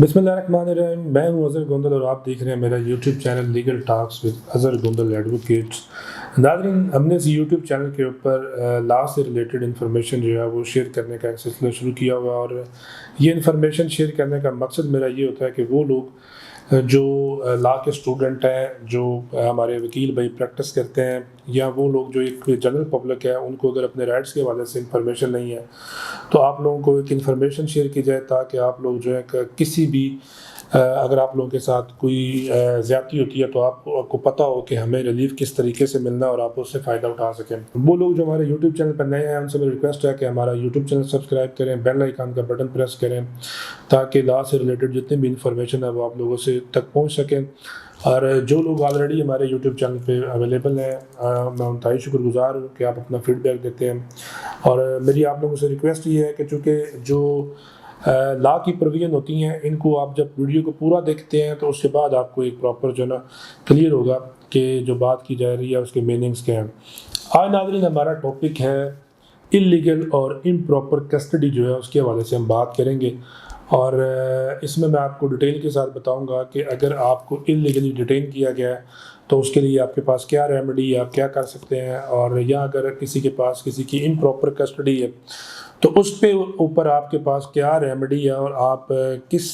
बिस्मिल्लाहिर्रहमानिर्रहीम। मैं हूं अज़हर गोंदल और आप देख रहे हैं मेरा YouTube channel legal talks with Azhar Gondal advocates. नाज़रीन, हमने इस यूट्यूब चैनल के ऊपर लॉ से रिलेटेड इन्फॉर्मेशन जो है वो शेयर करने का एक सिलसिला शुरू किया हुआ है और ये इन्फॉर्मेशन शेयर करने का मकसद मेरा ये होता है कि वो लोग जो लॉ के स्टूडेंट हैं, जो हमारे वकील भाई प्रैक्टिस करते हैं, या वो लोग जो एक जनरल पब्लिक है, उनको अगर अपने राइट्स के हवाले से इंफॉर्मेशन नहीं है तो आप लोगों को एक इन्फॉर्मेशन शेयर की जाए ताकि आप लोग जो है किसी भी अगर आप लोगों के साथ कोई ज़्यादती होती है तो आपको पता हो कि हमें रिलीफ किस तरीके से मिलना और आप उससे फ़ायदा उठा सकें। वो लोग जो हमारे यूट्यूब चैनल पर नए हैं उनसे मेरी रिक्वेस्ट है कि हमारा यूट्यूब चैनल सब्सक्राइब करें, बेल आइकन का बटन प्रेस करें ताकि लॉ से रिलेटेड जितनी भी इंफॉर्मेशन है वो आप लोगों से तक पहुँच सकें। और जो लोग ऑलरेडी हमारे यूट्यूब चैनल पे अवेलेबल हैं, मैं उनका शुक्रगुजार हूँ कि आप अपना फीडबैक देते हैं। और मेरी आप लोगों से रिक्वेस्ट ये है कि चूँकि जो लॉ की प्रोविज़न होती हैं, इनको आप जब वीडियो को पूरा देखते हैं तो उसके बाद आपको एक प्रॉपर जो ना क्लियर होगा कि जो बात की जा रही है उसके मीनिंग्स क्या हैं। आज नाज़रीन हमारा टॉपिक है इल्लीगल और इम्प्रॉपर कस्टडी जो है उसके हवाले से हम बात करेंगे। और इसमें मैं आपको डिटेल के साथ बताऊंगा कि अगर आपको इल्लीगली डिटेन किया गया है तो उसके लिए आपके पास क्या रेमेडी, आप क्या कर सकते हैं, और या अगर किसी के पास किसी की इम्प्रॉपर कस्टडी है तो उस पे ऊपर आपके पास क्या रेमेडी है और आप किस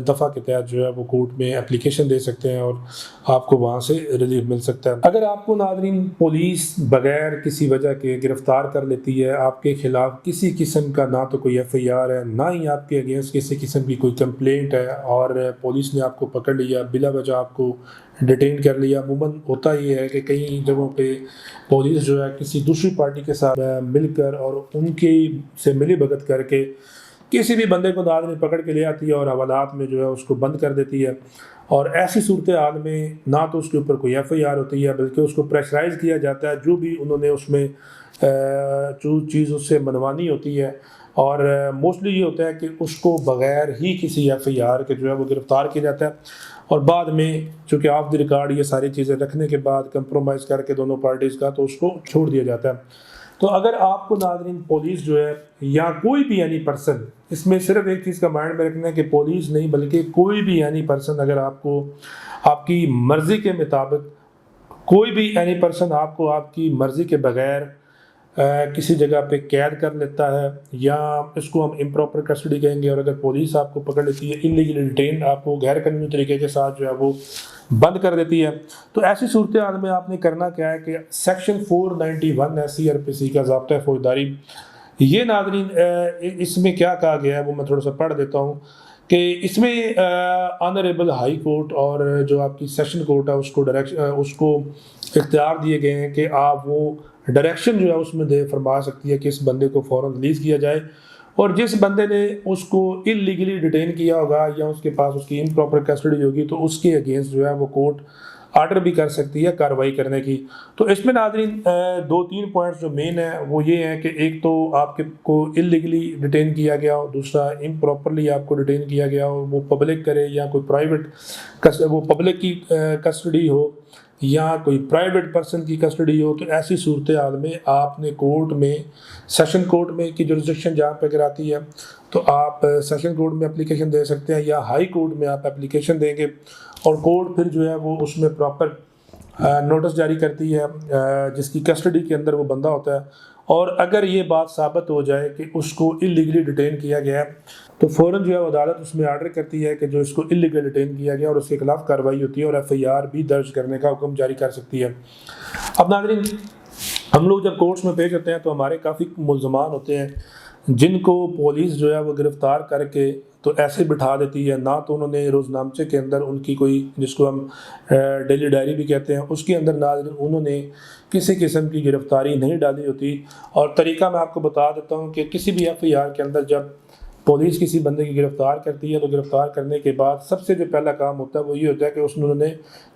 दफ़ा के तहत जो है वो कोर्ट में एप्लीकेशन दे सकते हैं और आपको वहाँ से रिलीफ मिल सकता है। अगर आपको नाज़रीन पुलिस बगैर किसी वजह के गिरफ़्तार कर लेती है, आपके ख़िलाफ़ किसी किस्म का ना तो कोई FIR है, ना ही आपके अगेंस्ट किसी किस्म की कोई कंप्लेंट है, और पुलिस ने आपको पकड़ लिया, बिला वजह आपको डिटेन कर लिया। अमूमन होता ही है कि कई जगहों पे पुलिस जो है किसी दूसरी पार्टी के साथ मिलकर और उनकी से मिली भगत करके किसी भी बंदे को दाद में पकड़ के ले आती है और हवालात में जो है उसको बंद कर देती है। और ऐसी सूरत हाल में ना तो उसके ऊपर कोई FIR होती है बल्कि उसको प्रेशराइज किया जाता है, जो भी उन्होंने उसमें जो चीज़ उससे मनवानी होती है। और मोस्टली ये होता है कि उसको बग़ैर ही किसी FIR के जो है वो गिरफ़्तार किया जाता है और बाद में चूँकि ऑफ द रिकॉर्ड ये सारी चीज़ें रखने के बाद कंप्रोमाइज़ करके दोनों पार्टीज़ का तो उसको छोड़ दिया जाता है। तो अगर आपको नाज़रीन पुलिस जो है या कोई भी एनी पर्सन, इसमें सिर्फ एक चीज़ का माइंड में रखना है कि पुलिस नहीं बल्कि कोई भी एनी पर्सन, अगर आपको आपकी मर्ज़ी के मुताबिक कोई भी एनी पर्सन आपको आपकी मर्ज़ी के बगैर किसी जगह पे कैद कर लेता है, या इसको हम इम्प्रॉपर कस्टडी कहेंगे, और अगर पुलिस आपको पकड़ लेती है इल्लीगली डिटेन, आपको गैर कानूनी तरीके के साथ जो है वो बंद कर देती है, तो ऐसी सूरत हाल में आपने करना क्या है कि सेक्शन 491 है CRPC का ज़ाब्ता फौजदारी, ये नाज़रीन इसमें क्या कहा गया है वो मैं थोड़ा सा पढ़ देता हूँ कि इसमें ऑनरेबल हाई कोर्ट और जो आपकी सेशन कोर्ट है उसको इख्तियार दिए गए हैं कि आप वो डायरेक्शन जो है उसमें दे फरमा सकती है कि इस बंदे को फ़ौरन रिलीज़ किया जाए, और जिस बंदे ने उसको इल्लीगली डिटेन किया होगा या उसके पास उसकी इम्प्रॉपर कस्टडी होगी तो उसके अगेंस्ट जो है वो कोर्ट आर्डर भी कर सकती है कार्रवाई करने की। तो इसमें नाज़रीन 2-3 पॉइंट्स जो मेन है वो ये है कि एक तो आपके को इल्लीगली डिटेन किया गया हो, दूसरा इम्प्रॉपरली आपको डिटेन किया गया हो, वो पब्लिक करे या कोई प्राइवेट वो पब्लिक की कस्टडी हो या कोई प्राइवेट पर्सन की कस्टडी हो। तो ऐसी सूरत हाल में आपने कोर्ट में, सेशन कोर्ट में की जुरिसडिक्शन जहाँ पे अगर आती है तो आप सेशन कोर्ट में एप्लीकेशन दे सकते हैं या हाई कोर्ट में आप एप्लीकेशन देंगे और कोर्ट फिर जो है वो उसमें प्रॉपर नोटिस जारी करती है जिसकी कस्टडी के अंदर वो बंदा होता है। और अगर ये बात साबित हो जाए कि उसको इल्लीगली डिटेन किया गया है तो फ़ौरन जो है अदालत उसमें आर्डर करती है कि जो इसको इल्लीगल डिटेन किया गया और उसके खिलाफ कार्रवाई होती है और FIR भी दर्ज करने का हुक्म जारी कर सकती है। अब नाज़रीन, हम लोग जब कोर्ट्स में पेश होते हैं तो हमारे काफ़ी मुल्ज़मान होते हैं जिनको पुलिस जो है वो गिरफ़्तार करके तो ऐसे बिठा देती है, ना तो उन्होंने रोज़नामचे के अंदर उनकी कोई, जिसको हम डेली डायरी भी कहते हैं, उसके अंदर ना उन्होंने किसी किस्म की गिरफ़्तारी नहीं डाली होती। और तरीका मैं आपको बता देता हूँ कि किसी भी FIR के अंदर जब पुलिस किसी बंदे की गिरफ़्तार करती है तो गिरफ़्तार करने के बाद सबसे जो पहला काम होता है वो ये होता है कि उन्होंने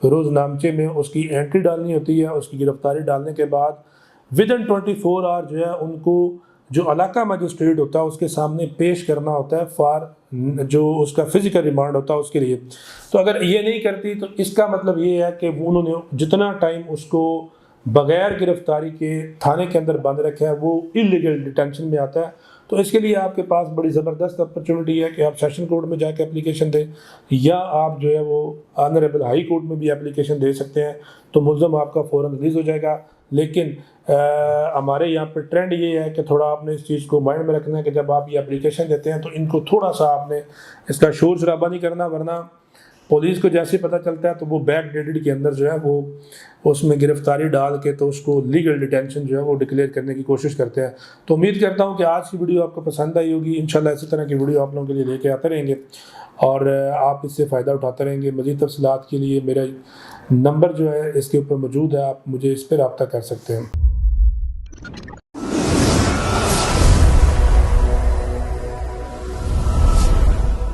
रोज़नामचे में उसकी एंट्री डालनी होती है। उसकी गिरफ़्तारी डालने के बाद विदिन 24 आवर जो है उनको जो इलाका मजिस्ट्रेट होता है उसके सामने पेश करना होता है फॉर जो उसका फिज़िकल रिमांड होता है उसके लिए। तो अगर ये नहीं करती तो इसका मतलब ये है कि वो उन्होंने जितना टाइम उसको बग़ैर गिरफ़्तारी के थाने के अंदर बंद रखा है वो इल्लीगल डिटेंशन में आता है। تو اس کے لیے آپ کے پاس بڑی زبردست اپرچونٹی ہے کہ آپ سیشن کورٹ میں جا کے اپلیکیشن دیں، یا آپ جو ہے وہ آنریبل ہائی کورٹ میں بھی اپلیکیشن دے سکتے ہیں، تو ملزم آپ کا فوراً ریلیز ہو جائے گا۔ لیکن ہمارے یہاں پہ ٹرینڈ یہ ہے کہ تھوڑا آپ نے اس چیز کو مائنڈ میں رکھنا ہے کہ جب آپ یہ اپلیکیشن دیتے ہیں تو ان کو تھوڑا سا آپ نے اس کا شور شرابہ نہیں کرنا، ورنہ پولیس کو جیسے پتہ چلتا ہے تو وہ بیک ڈیٹڈ کے اندر جو ہے وہ اس میں گرفتاری ڈال کے تو اس کو لیگل ڈیٹینشن جو ہے وہ ڈکلیئر کرنے کی کوشش کرتے ہیں۔ تو امید کرتا ہوں کہ آج کی ویڈیو آپ کو پسند آئی ہوگی۔ انشاءاللہ اسی طرح کی ویڈیو آپ لوگوں کے لیے لے کے آتے رہیں گے اور آپ اس سے فائدہ اٹھاتے رہیں گے۔ مزید تفصیلات کے لیے میرا نمبر جو ہے اس کے اوپر موجود ہے، آپ مجھے اس پہ رابطہ کر سکتے ہیں۔